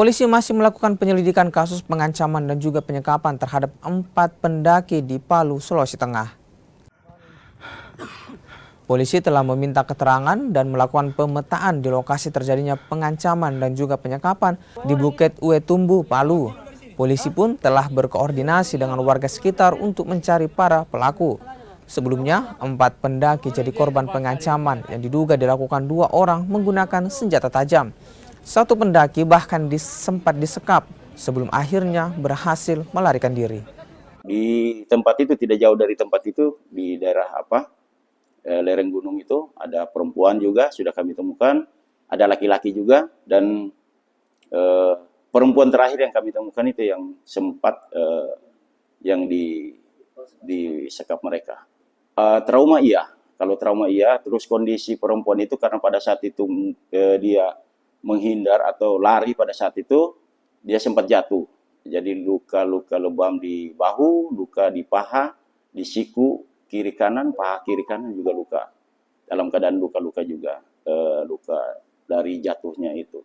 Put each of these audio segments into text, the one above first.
Polisi masih melakukan penyelidikan kasus pengancaman dan juga penyekapan terhadap 4 pendaki di Palu, Sulawesi Tengah. Polisi telah meminta keterangan dan melakukan pemetaan di lokasi terjadinya pengancaman dan juga penyekapan di Bukit Uetumbu, Palu. Polisi pun telah berkoordinasi dengan warga sekitar untuk mencari para pelaku. Sebelumnya, 4 pendaki jadi korban pengancaman yang diduga dilakukan 2 orang menggunakan senjata tajam. 1 pendaki bahkan sempat disekap sebelum akhirnya berhasil melarikan diri. Di tempat itu, tidak jauh dari tempat itu, di daerah lereng gunung itu, ada perempuan juga sudah kami temukan, ada laki-laki juga, dan perempuan terakhir yang kami temukan itu yang sempat yang disekap mereka. Trauma iya, kalau trauma iya, terus kondisi perempuan itu karena pada saat itu dia menghindar atau lari pada saat itu, dia sempat jatuh. Jadi luka-luka lebam di bahu, luka di paha, di siku kiri kanan, paha kiri kanan juga luka. Dalam keadaan luka-luka juga, luka dari jatuhnya itu.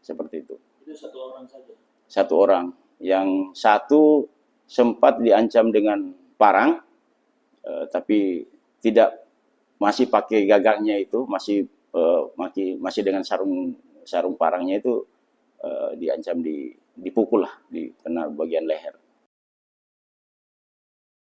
Seperti itu. Itu 1 orang saja? 1 orang. Yang 1 sempat diancam dengan parang, tapi tidak, masih pakai gagangnya itu, masih dengan sarung parangnya itu, diancam dipukul lah, di kena bagian leher.